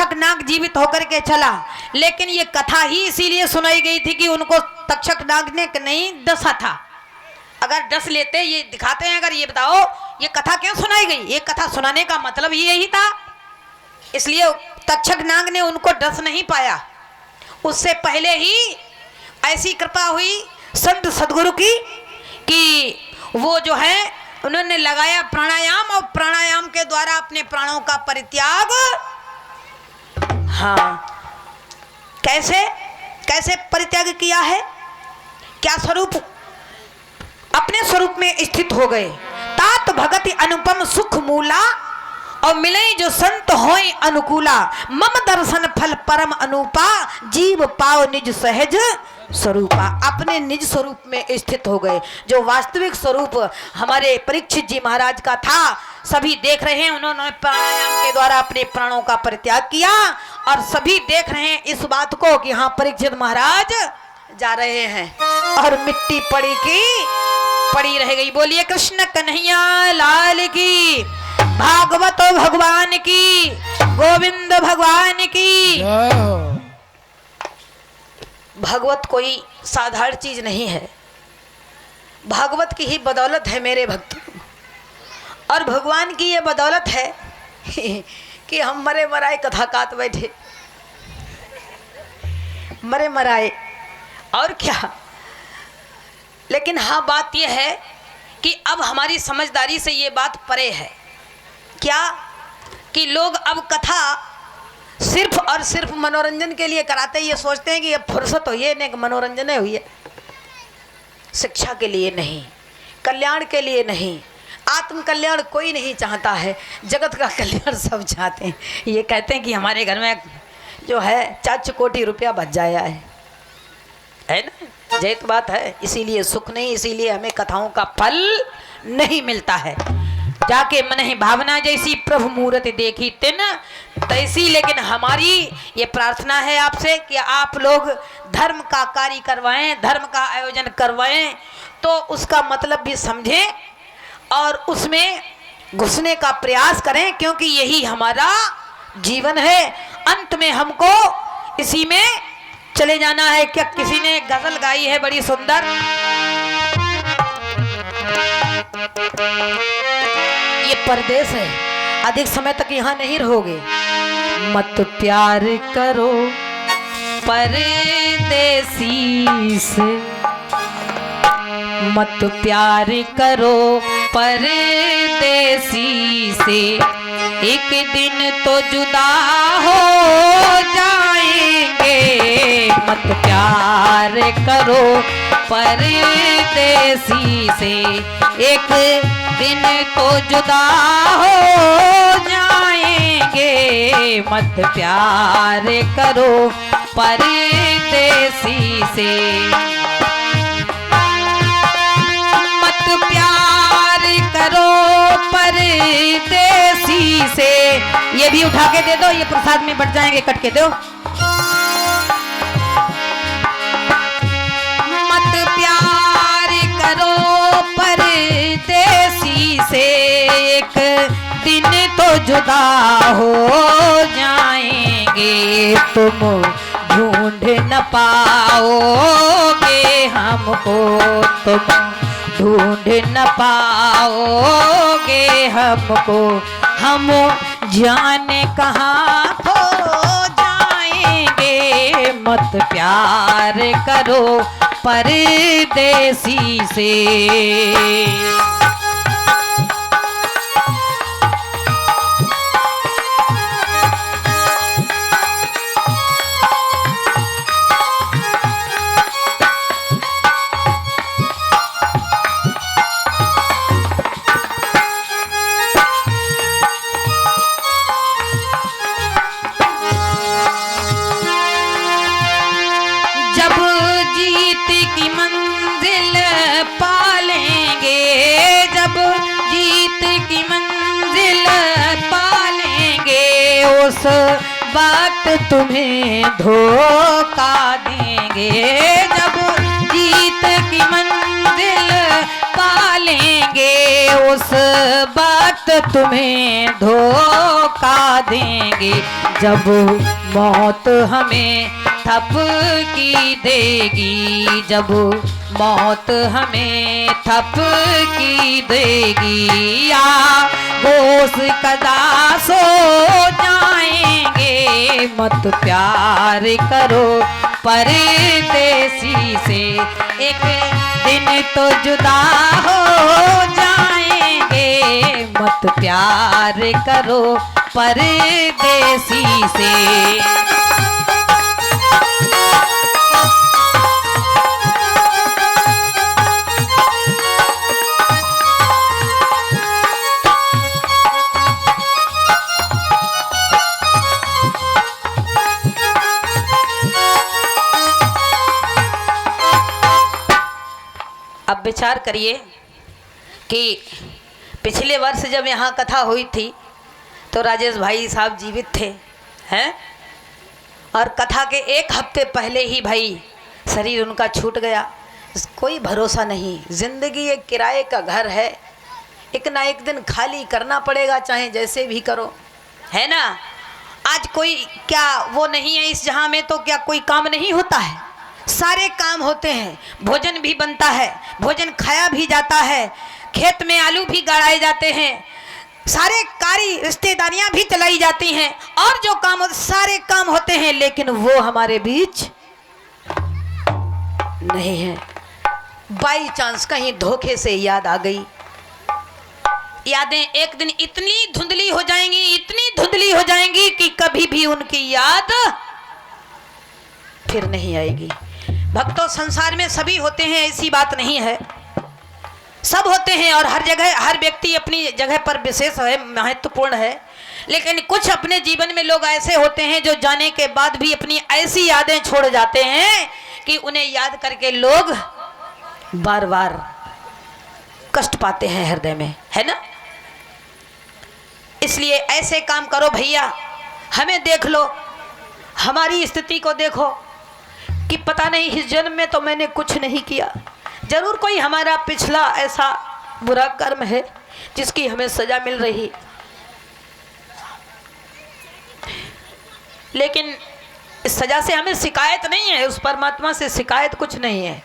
तक्षक नाग जीवित होकर के चला, लेकिन ये कथा ही इसीलिए सुनाई गई थी कि उनको तक्षक नाग ने नहीं डसा था। अगर डस लेते, ये दिखाते हैं, अगर ये बताओ ये कथा क्यों सुनाई गई, ये कथा सुनाने का मतलब ही यही था, इसलिए तक्षक नाग ने उनको डस नहीं पाया। उससे पहले ही ऐसी कृपा हुई संत सदगुरु की कि वो जो है उन्होंने लगाया प्राणायाम, और प्राणायाम के द्वारा अपने प्राणों का परित्याग, हाँ कैसे कैसे परित्याग किया है, क्या स्वरूप, अपने स्वरूप में स्थित हो गए। तात भगति अनुपम सुख मूला, और मिले जो संत होय अनुकूला, मम दर्शन फल परम अनुपा, जीव पाओ निज सहज स्वरूपा। अपने निज स्वरूप में स्थित हो गए, जो वास्तविक स्वरूप हमारे परीक्षित जी महाराज का था। सभी देख रहे हैं, उन्होंने प्राणायाम के द्वारा अपने प्राणों का परित्याग किया, और सभी देख रहे हैं इस बात को कि हाँ परीक्षित महाराज जा रहे हैं, और मिट्टी पड़ी की पड़ी रह गई। बोलिए कृष्ण कन्हैया लाल की, भागवत भगवान की, गोविंद भगवान की। भगवत कोई साधारण चीज नहीं है, भागवत की ही बदौलत है मेरे भक्तों, और भगवान की ये बदौलत है कि हम मरे मराए कथा काट बैठे, मरे मराए और क्या। लेकिन हाँ बात यह है कि अब हमारी समझदारी से ये बात परे है, क्या कि लोग अब कथा सिर्फ और सिर्फ मनोरंजन के लिए कराते हैं। ये सोचते हैं कि अब फुर्सत हो, ये नहीं मनोरंजन है हुई है, शिक्षा के लिए नहीं, कल्याण के लिए नहीं, आत्म कल्याण कोई नहीं चाहता है, जगत का कल्याण सब चाहते हैं। ये कहते हैं कि हमारे घर में जो है 4 कोटि रुपया बच जाया है ना, जय तो बात है। इसीलिए सुख नहीं, इसीलिए हमें कथाओं का फल नहीं मिलता है। जाके मन ही भावना जैसी प्रभु मूर्ति देखी तिन तैसी। लेकिन हमारी ये प्रार्थना है आपसे कि आप लोग धर्म का कार्य करवाएं, धर्म का आयोजन करवाएं, तो उसका मतलब भी समझें और उसमें घुसने का प्रयास करें, क्योंकि यही हमारा जीवन है। अंत में हमको इसी में चले जाना है। क्या किसी ने गजल गाई है बड़ी सुंदर, ये परदेश है, अधिक समय तक यहाँ नहीं रहोगे, मत प्यार करो परदेसी से, मत प्यार करो परदेसी से, एक दिन तो जुदा हो जाएंगे। मत प्यार करो परदेसी से, एक दिन तो जुदा हो जाएंगे। मत प्यार करो परदेसी से, मत प्यार करो परदेसी से। ये भी उठा के दे दो, ये प्रसाद में बट जाएंगे, कट के दो। मत प्यार करो परदेसी से, एक दिन तो जुदा हो जाएंगे। तुम ढूंढ न पाओगे हमको, तुम ढूंढ न पाओगे हमको, हम जाने कहाँ खो जाएंगे। मत प्यार करो परदेसी से। उस वक्त तुम्हें धोखा देंगे, जब जीत की मंजिल पा लेंगे उस वक्त तुम्हें धोखा देंगे, जब मौत हमें थपकी देगी, जब मौत हमें थपकी देगी। या होश कदा सो जाएंगे, मत प्यार करो परदेसी से, एक दिन तो जुदा हो जाएंगे, मत प्यार करो परदेसी से। अब विचार करिए कि पिछले वर्ष जब यहाँ कथा हुई थी तो राजेश भाई साहब जीवित थे हैं, और कथा के एक हफ्ते पहले ही भाई शरीर उनका छूट गया। कोई भरोसा नहीं, ज़िंदगी एक किराए का घर है, एक ना एक दिन खाली करना पड़ेगा, चाहे जैसे भी करो, है ना। आज कोई क्या वो नहीं है इस जहाँ में, तो क्या कोई काम नहीं होता है? सारे काम होते हैं, भोजन भी बनता है, भोजन खाया भी जाता है, खेत में आलू भी गाड़ाए जाते हैं, सारे कार्य रिश्तेदारियां भी चलाई जाती हैं, और जो काम सारे काम होते हैं, लेकिन वो हमारे बीच नहीं है। बाई चांस कहीं धोखे से याद आ गई, यादें एक दिन इतनी धुंधली हो जाएंगी, इतनी धुंधली हो जाएंगी कि कभी भी उनकी याद फिर नहीं आएगी। भक्तों, संसार में सभी होते हैं, ऐसी बात नहीं है, सब होते हैं, और हर जगह हर व्यक्ति अपनी जगह पर विशेष है, महत्वपूर्ण है। लेकिन कुछ अपने जीवन में लोग ऐसे होते हैं जो जाने के बाद भी अपनी ऐसी यादें छोड़ जाते हैं कि उन्हें याद करके लोग बार बार कष्ट पाते हैं हृदय में, है ना। इसलिए ऐसे काम करो भैया, हमें देख लो, हमारी स्थिति को देखो कि पता नहीं इस जन्म में तो मैंने कुछ नहीं किया, जरूर कोई हमारा पिछला ऐसा बुरा कर्म है जिसकी हमें सजा मिल रही, लेकिन इस सजा से हमें शिकायत नहीं है, उस परमात्मा से शिकायत कुछ नहीं है,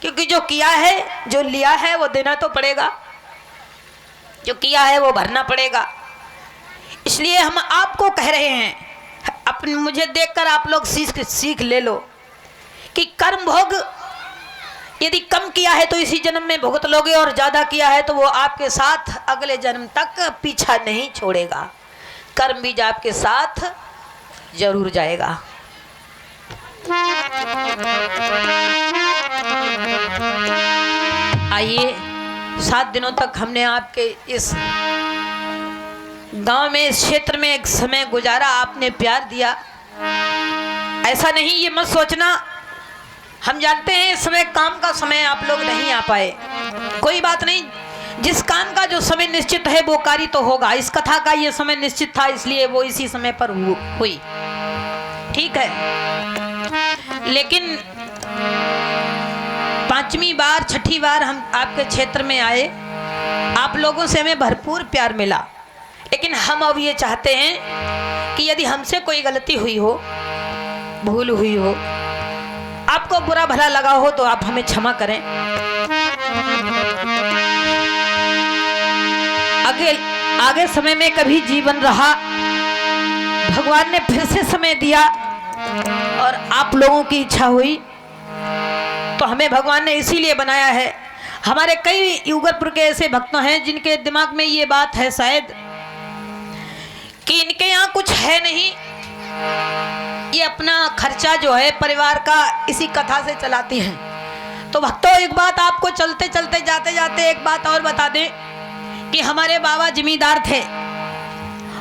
क्योंकि जो किया है, जो लिया है वो देना तो पड़ेगा, जो किया है वो भरना पड़ेगा। इसलिए हम आपको कह रहे हैं, अपने मुझे देखकर आप लोग सीख ले लो कि कर्म भोग यदि कम किया है तो इसी जन्म में भुगत लोगे, और ज़्यादा किया है तो वो आपके साथ अगले जन्म तक पीछा नहीं छोड़ेगा, कर्म बीज आपके साथ जरूर जाएगा। आइए, 7 दिनों तक हमने आपके इस गांव में, इस क्षेत्र में एक समय गुजारा, आपने प्यार दिया। ऐसा नहीं, ये मत सोचना, हम जानते हैं इस समय काम का समय आप लोग नहीं आ पाए, कोई बात नहीं, जिस काम का जो समय निश्चित है वो कार्य तो होगा। इस कथा का ये समय निश्चित था, इसलिए वो इसी समय पर हुई, ठीक है। लेकिन 5वीं बार 6ठी बार हम आपके क्षेत्र में आए, आप लोगों से हमें भरपूर प्यार मिला, लेकिन हम अब ये चाहते हैं कि यदि हमसे कोई गलती हुई हो, भूल हुई हो, आपको बुरा भला लगा हो, तो आप हमें क्षमा करें। आगे समय में कभी जीवन रहा, भगवान ने फिर से समय दिया और आप लोगों की इच्छा हुई, तो हमें भगवान ने इसीलिए बनाया है। हमारे कई युगरपुर के ऐसे भक्त हैं जिनके दिमाग में ये बात है शायद कि इनके यहाँ कुछ है नहीं, ये अपना खर्चा जो है परिवार का इसी कथा से चलाती हैं। तो भक्तों, एक बात आपको चलते चलते जाते जाते एक बात और बता दें कि हमारे बाबा जिमीदार थे,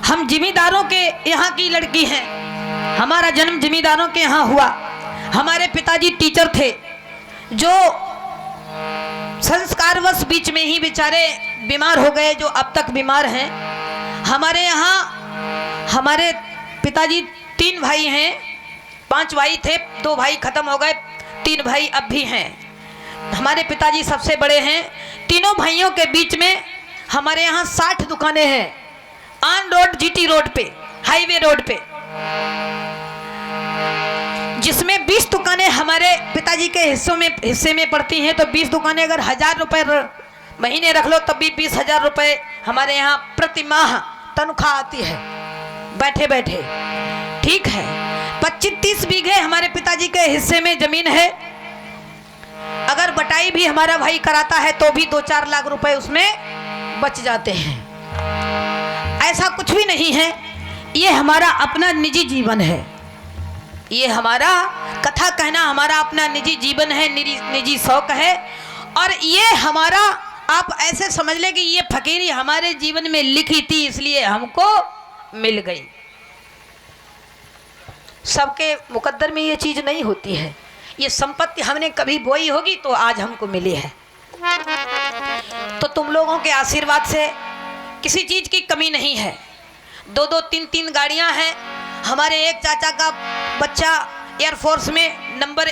हम जिमीदारों के यहाँ की लड़की हैं, हमारा जन्म जिमीदारों के यहाँ हुआ। हमारे पिताजी टीचर थे जो संस्कारवश बीच में ही बेचारे बीमार हो गए, जो अब तक बीमार हैं। हमारे यहाँ हमारे पिताजी 3 भाई हैं, 5 भाई थे, 2 भाई खत्म हो गए, 3 भाई अब भी हैं। हमारे पिताजी सबसे बड़े हैं। तीनों भाइयों के बीच में हमारे यहाँ 60 दुकानें हैं, ऑन रोड, जीटी रोड पे, हाईवे रोड पे, जिसमें 20 दुकानें हमारे पिताजी के हिस्से में पड़ती हैं। तो 20 दुकानें अगर 1000 रुपए महीने रख लो तब भी 20,000 रुपए हमारे यहाँ प्रति माह तनख्वाह आती है बैठे बैठे। ठीक है, 25-30 बीघे हमारे पिताजी के हिस्से में जमीन है। अगर बटाई भी हमारा भाई कराता है तो भी 2-4 लाख रुपए उसमें बच जाते हैं। ऐसा कुछ भी नहीं है, ये हमारा अपना निजी जीवन है। ये हमारा कथा कहना हमारा अपना निजी जीवन है, निजी शौक है। और ये हमारा, आप ऐसे समझ ले कि ये फकीरी हमारे जीवन में लिखी थी इसलिए हमको मिल गई। सबके मुकद्दर में ये चीज नहीं होती है। ये संपत्ति हमने कभी बोई होगी तो आज हमको मिली है। तो तुम लोगों के आशीर्वाद से किसी चीज की कमी नहीं है। 2-2, 3-3 गाड़ियां हैं। हमारे एक चाचा का बच्चा एयरफोर्स में नंबर